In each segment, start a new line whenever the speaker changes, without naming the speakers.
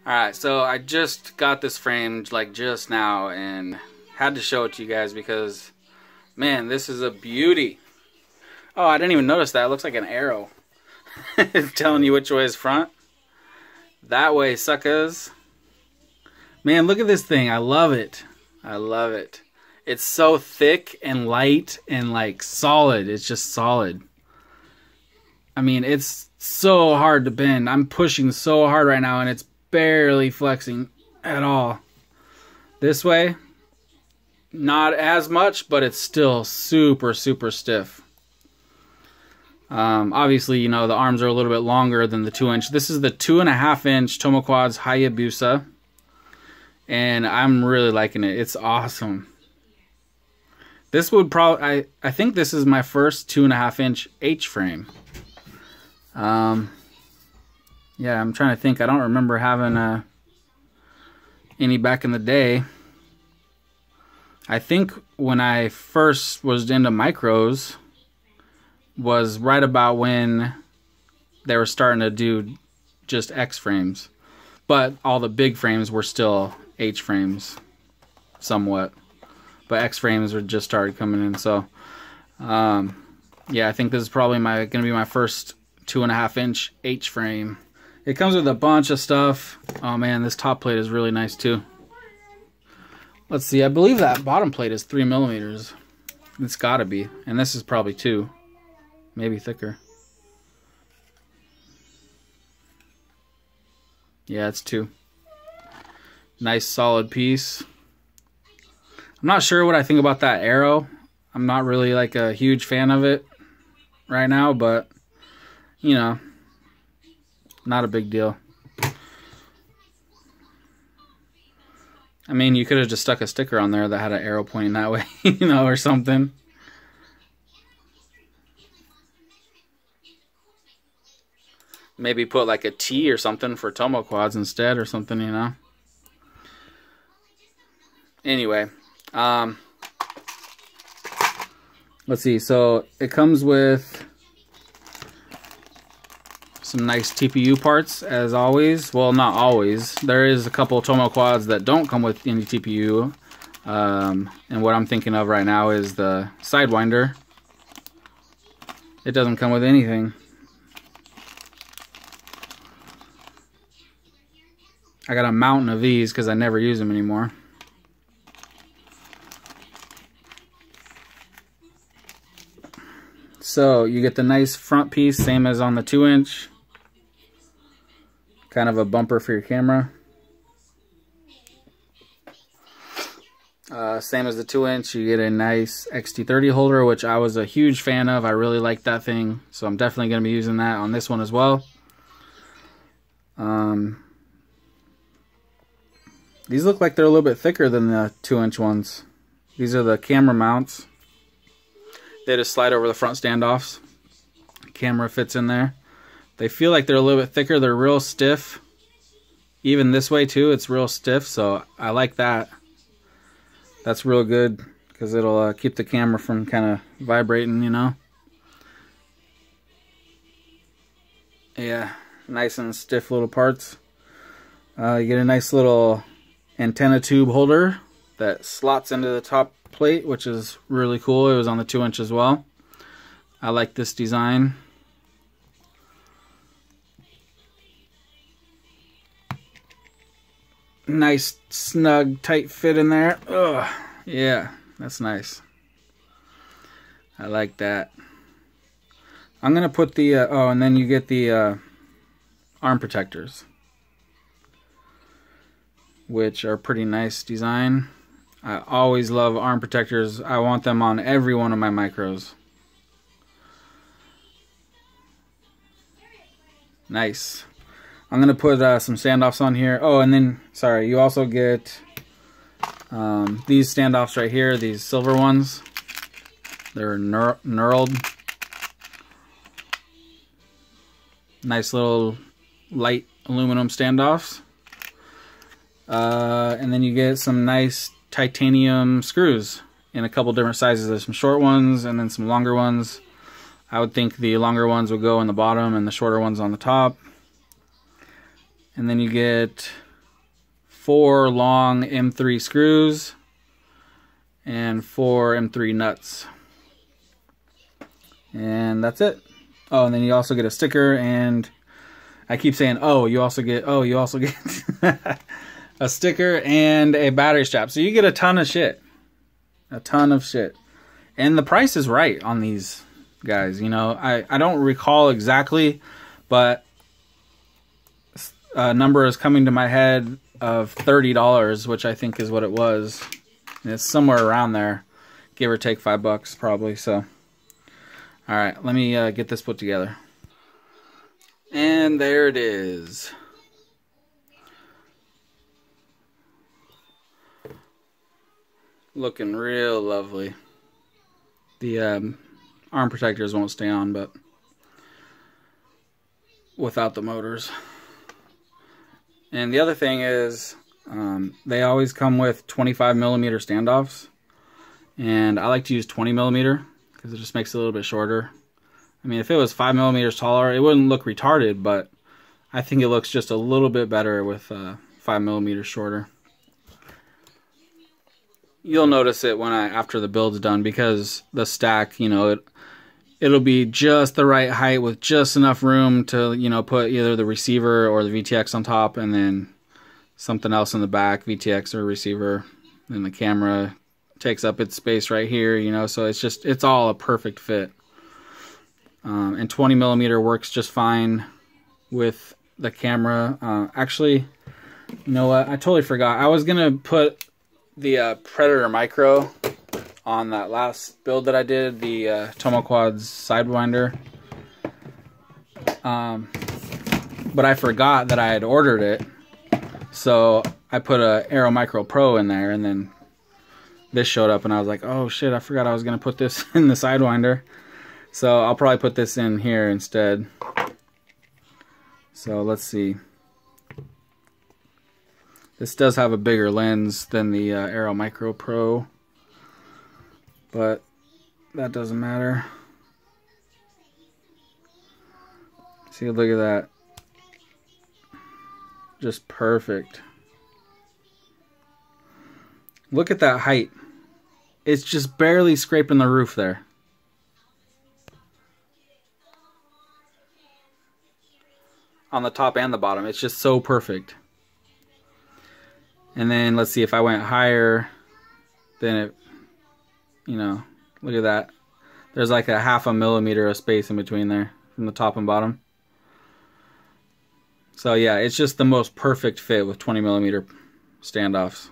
Alright, so I just got this framed like just now and had to show it to you guys because, man, this is a beauty. Oh, I didn't even notice that. It looks like an arrow. It's telling you which way is front. That way, suckers. Man, look at this thing. I love it. I love it. It's so thick and light and like solid. It's just solid. I mean, it's so hard to bend. I'm pushing so hard right now and it's barely flexing at all. This way, not as much, but it's still super, super stiff. Obviously, you know, the arms are a little bit longer than the 2-inch. This is the 2.5-inch Tomoquads hyabusa. And I'm really liking it. It's awesome. This would probably, I think this is my first 2.5-inch H-frame. Yeah, I'm trying to think. I don't remember having any back in the day. I think when I first was into micros was right about when they were starting to do just X frames. But all the big frames were still H frames, somewhat. But X frames were just started coming in. So, yeah, I think this is probably going to be my first 2.5-inch H frame. It comes with a bunch of stuff. Oh man, this top plate is really nice too. Let's see, I believe that bottom plate is 3mm. It's gotta be. And this is probably 2. Maybe thicker. Yeah, it's 2. Nice solid piece. I'm not sure what I think about that arrow. I'm not really like a huge fan of it right now, but you know, not a big deal. I mean, you could have just stuck a sticker on there that had an arrow pointing that way, you know, or something. Maybe put like a T or something for Tomoquads instead or something, you know. Anyway, let's see. So it comes with some nice TPU parts, as always. Well, not always. There is a couple of Tomoquads that don't come with any TPU. And what I'm thinking of right now is the Sidewinder. It doesn't come with anything. I got a mountain of these because I never use them anymore. So you get the nice front piece, same as on the 2-inch. Kind of a bumper for your camera. Same as the 2-inch, you get a nice XT30 holder, which I was a huge fan of. I really like that thing, so I'm definitely going to be using that on this one as well. These look like they're a little bit thicker than the 2-inch ones. These are the camera mounts. They just slide over the front standoffs. Camera fits in there. They feel like they're a little bit thicker. They're real stiff. Even this way too, it's real stiff, so I like that. That's real good because it'll keep the camera from kind of vibrating, you know. Yeah, nice and stiff little parts. You get a nice little antenna tube holder that slots into the top plate, which is really cool. It was on the 2-inch as well. I like this design. Nice snug tight fit in there. Ugh, yeah, that's nice. I like that. I'm gonna put the oh, and then you get the arm protectors, which are pretty nice design. I always love arm protectors. I want them on every one of my micros. Nice. I'm going to put some standoffs on here. Oh, and then, sorry, you also get these standoffs right here, these silver ones. They're knurled. Nice little light aluminum standoffs. And then you get some nice titanium screws in a couple different sizes. There's some short ones and then some longer ones. I would think the longer ones would go on the bottom and the shorter ones on the top. And then you get 4 long M3 screws and 4 M3 nuts. And that's it. Oh, and then you also get a sticker, and I keep saying, you also get a sticker and a battery strap. So you get a ton of shit. A ton of shit. And the price is right on these guys. You know, I don't recall exactly, but a number is coming to my head of $30, which I think is what it was. And it's somewhere around there, give or take $5 probably. So, all right, let me get this put together. And there it is. Looking real lovely. The arm protectors won't stay on, but without the motors. And the other thing is, they always come with 25mm standoffs, and I like to use 20mm because it just makes it a little bit shorter. I mean, if it was 5mm taller, it wouldn't look retarded, but I think it looks just a little bit better with 5mm shorter. You'll notice it when after the build's done, because the stack, you know, it'll be just the right height with just enough room to, you know, put either the receiver or the VTX on top, and then something else in the back, VTX or receiver. Then the camera takes up its space right here, you know, so it's all a perfect fit. And 20mm works just fine with the camera. Actually, you know what? I totally forgot. I was gonna put the Predator Micro on that last build that I did, the Tomoquads Sidewinder. But I forgot that I had ordered it. So I put a Aero Micro Pro in there, and then this showed up, and I was like, oh shit, I forgot I was gonna put this in the Sidewinder. So I'll probably put this in here instead. So let's see. This does have a bigger lens than the Aero Micro Pro, but that doesn't matter. See, look at that. Just perfect. Look at that height. It's just barely scraping the roof there. On the top and the bottom. It's just so perfect. And then let's see, if I went higher, then it, you know, look at that. There's like a 0.5 millimeter of space in between there from the top and bottom. So yeah, it's just the most perfect fit with 20mm standoffs.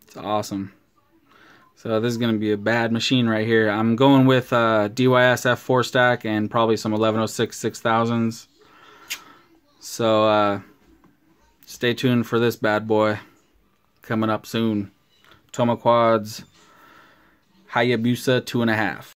It's awesome. So this is going to be a bad machine right here. I'm going with DYS F4 stack and probably some 1106 6000s. So stay tuned for this bad boy coming up soon. Tomoquads Hyabusa 2.5.